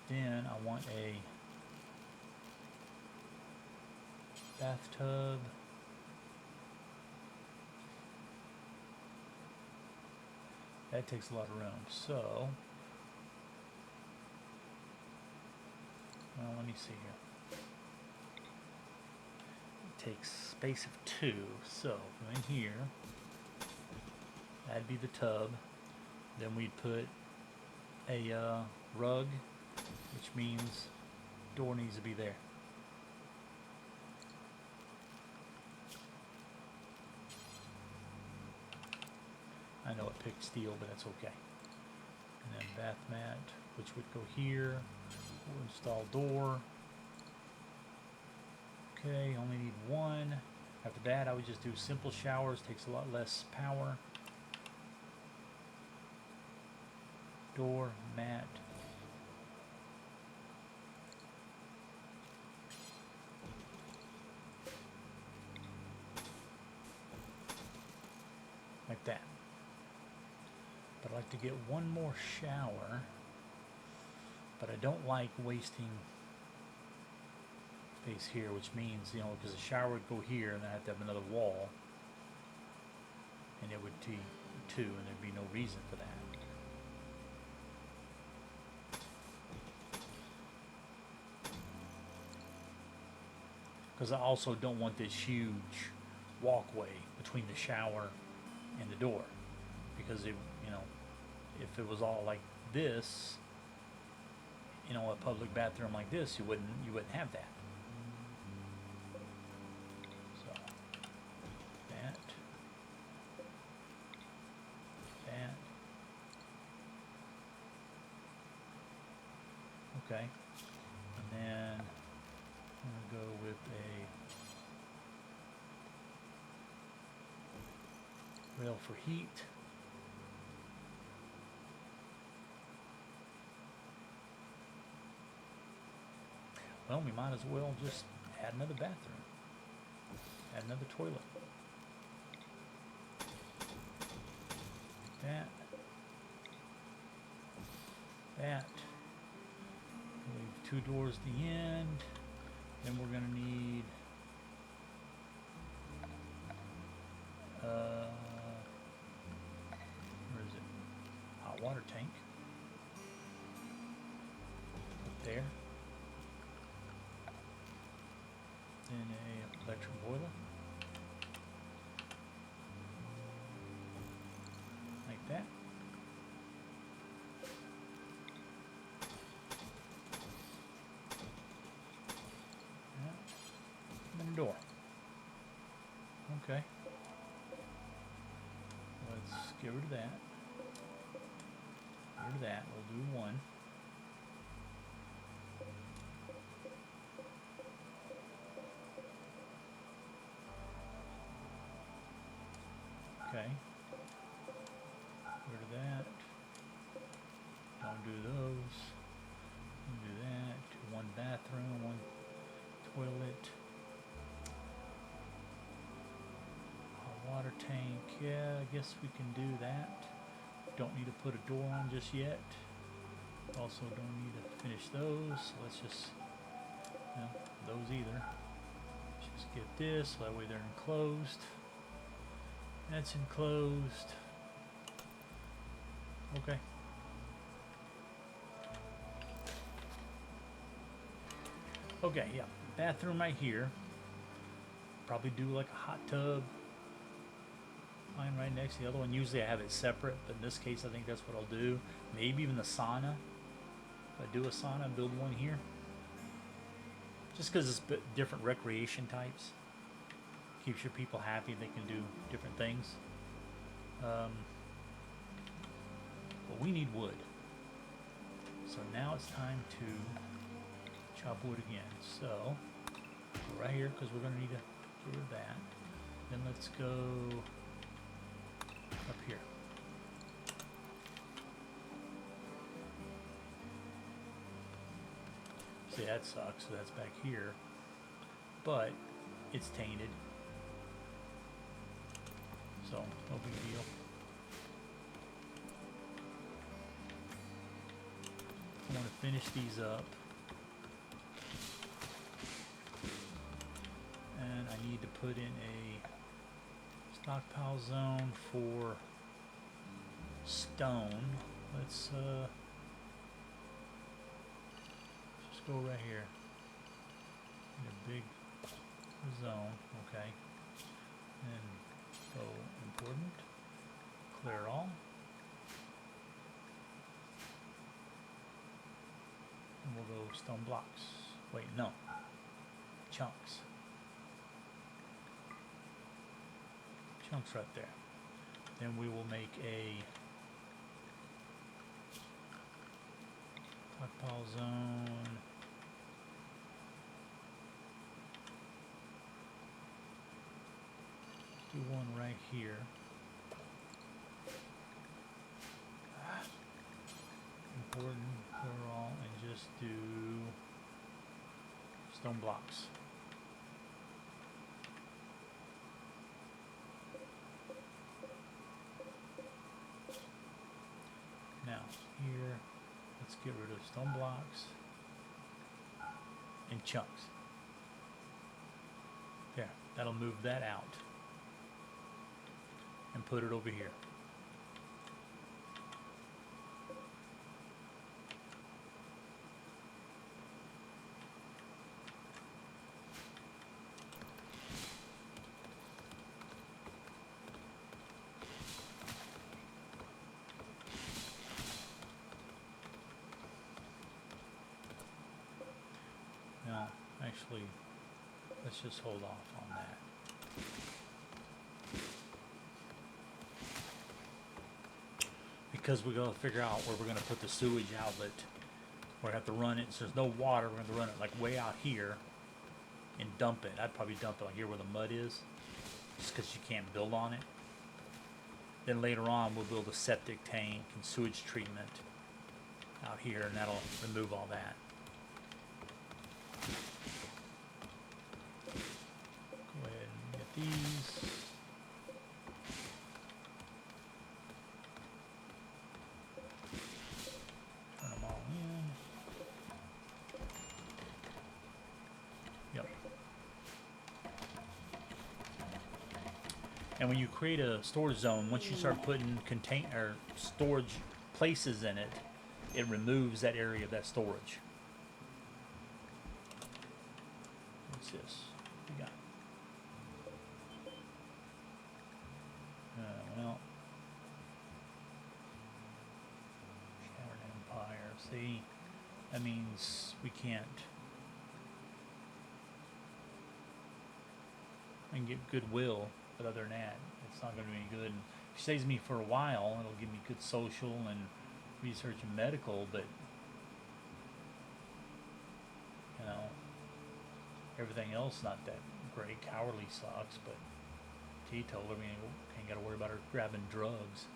Then I want a bathtub. That takes a lot of room. So, well, let me see here. It takes space of 2. So, in here, that'd be the tub. Then we'd put a rug, which means door needs to be there. I know it picked steel, but that's okay. And then bath mat, which would go here. We'll install door. Okay, only need 1. After that, I would just do simple showers. Takes a lot less power. Door, mat. Like that. But I'd like to get one more shower, but I don't like wasting space here, which means, you know, because the shower would go here and then I have to have another wall, and it would be 2, and there'd be no reason for that. Because I also don't want this huge walkway between the shower and the door, because it, you know, if it was all like this, you know, a public bathroom like this, you wouldn't have that. So that, okay, and then I'm gonna go with a rail for heat. Well, we might as well just add another bathroom, add another toilet. That. Leave 2 doors at the end. Then we're gonna need where is it? Hot water tank. Up there. Then a electric boiler. Like that. And a door. Okay. Let's get rid of that. Get rid of that. We'll do 1. Okay. Get rid of that. Don't do those. Don't do that. 1 bathroom, 1 toilet. A water tank. Yeah, I guess we can do that. Don't need to put a door on just yet. Also don't need to finish those. So let's just, you know, those either. Just get this, so that way they're enclosed. That's enclosed. Okay. Okay, yeah, bathroom right here. Probably do like a hot tub. Mine right next to the other one. Usually I have it separate, but in this case I think that's what I'll do. Maybe even the sauna. If I do a sauna, build one here. Just because it's different recreation types. Keeps your people happy. They can do different things. But we need wood. So now it's time to chop wood again. So right here, because we're going to need to get rid of that. Then let's go up here. See, that sucks. So that's back here. But it's tainted. So no big deal. I want to finish these up. And I need to put in a stockpile zone for stone. Let's just go right here. In a big zone, okay. And go important. Clear all. And we'll go stone blocks. Wait, no. Chunks. Chunks right there. Then we will make a stockpile zone. Do one right here. Important, clear all, and just do stone blocks. Now, here, let's get rid of stone blocks and chunks. There, that'll move that out and put it over here. Now, actually, let's just hold off on that. Because we gotta figure out where we're gonna put the sewage outlet. We're gonna have to run it, so there's no water, we're gonna run it like way out here and dump it. I'd probably dump it like here where the mud is, just because you can't build on it. Then later on we'll build a septic tank and sewage treatment out here, and that'll remove all that. Go ahead and get these. Turn them all in. Yep. And when you create a storage zone, once you start putting storage places in it, it removes that area of that storage. What's this? What we got? Well, Shattered Empire. See, that means we can't. I can get goodwill, but other than that, it's not going to be any good. And if it stays with me for a while, it'll give me good social and research and medical, but you know, everything else not that great. Cowardly sucks, but teetotaler, I mean, ain't got to worry about her grabbing drugs.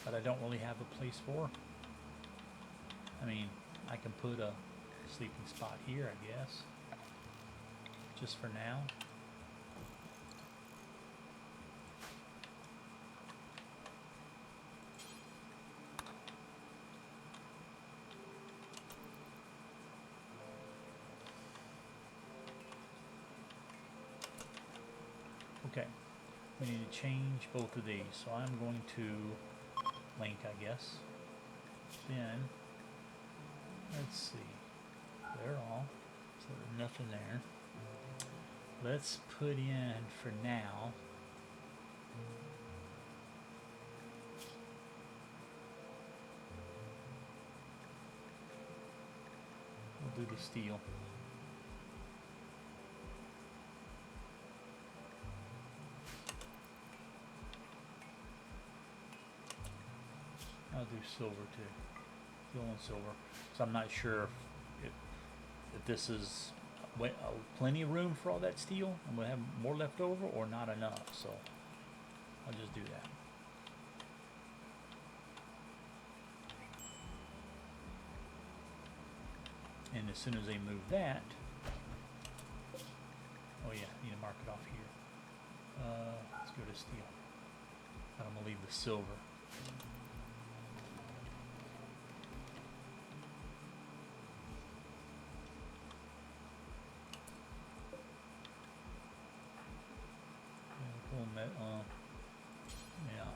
But I don't really have a place for her. I mean, I can put a sleeping spot here, I guess, just for now. Okay, we need to change both of these, so I'm going to link, I guess. Then, let's see. They're all. So there's nothing there. Let's put in for now. We'll do the steel. I'll do silver too. Steel and silver. So I'm not sure if this is plenty of room for all that steel. I'm going to have more left over or not enough. So I'll just do that. And as soon as they move that, oh yeah, I need to mark it off here. Let's go to steel. I'm going to leave the silver. Yeah.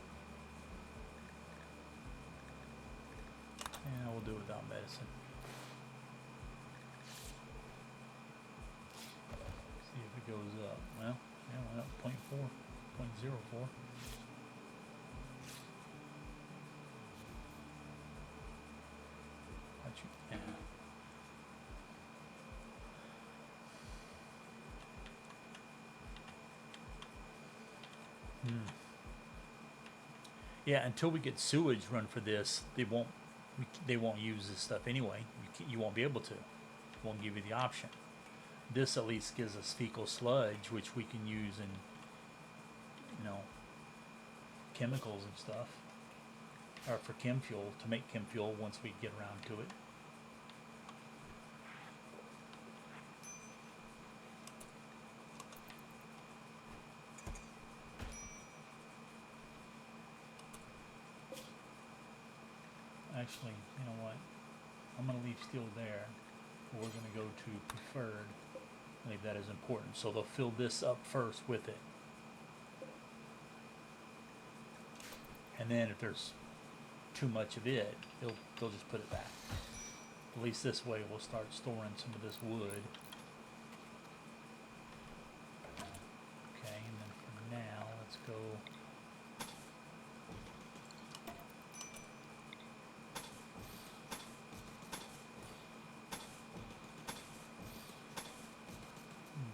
And we'll do it without medicine. See if it goes up. Well, yeah, went up 0.04. Yeah. Yeah, until we get sewage run for this, they won't use this stuff anyway. You won't be able to. Won't give you the option. This at least gives us fecal sludge, which we can use in, chemicals and stuff, or for chem fuel, to make chem fuel once we get around to it. Actually, you know what? I'm going to leave steel there. We're going to go to preferred. I think that is important. So they'll fill this up first with it. And then if there's too much of it, they'll just put it back. At least this way we'll start storing some of this wood. Okay, and then for now, let's go.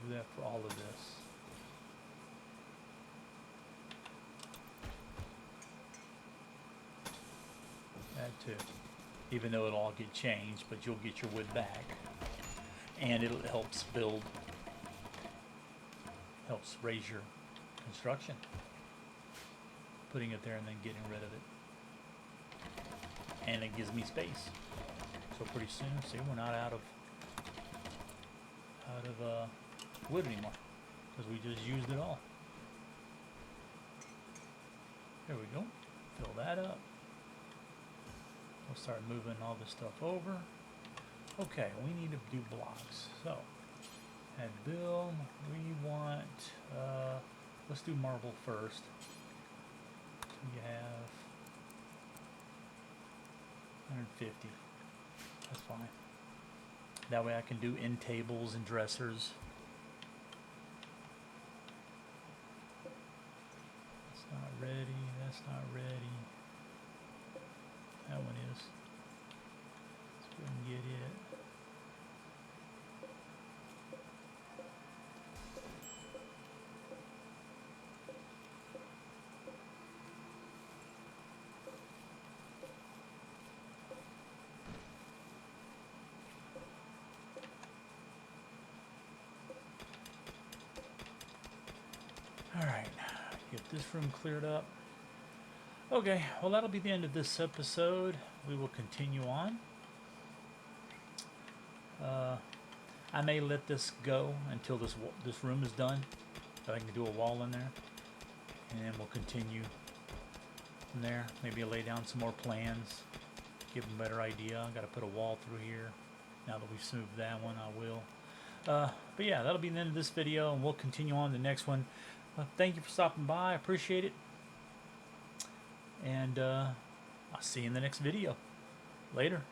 Do that for all of this. That too. Even though it'll all get changed, but you'll get your wood back. And it helps raise your construction. Putting it there and then getting rid of it. And it gives me space. So pretty soon, see, we're not out of wood anymore, because we just used it all. There we go. Fill that up. We'll start moving all this stuff over. Okay, we need to do blocks. So, add build. We want, let's do marble first. We have 150. That's fine. That way I can do end tables and dressers. That's not ready. That's not ready. That one is. Let's go and get it. Alright, get this room cleared up. Okay, well that'll be the end of this episode. We will continue on. I may let this go until this room is done. So I can do a wall in there. And then we'll continue from there. Maybe I'll lay down some more plans. Give them a better idea. I've got to put a wall through here. Now that we've smoothed that one, I will. But yeah, that'll be the end of this video, and we'll continue on to the next one. Thank you for stopping by. I appreciate it. And I'll see you in the next video. Later.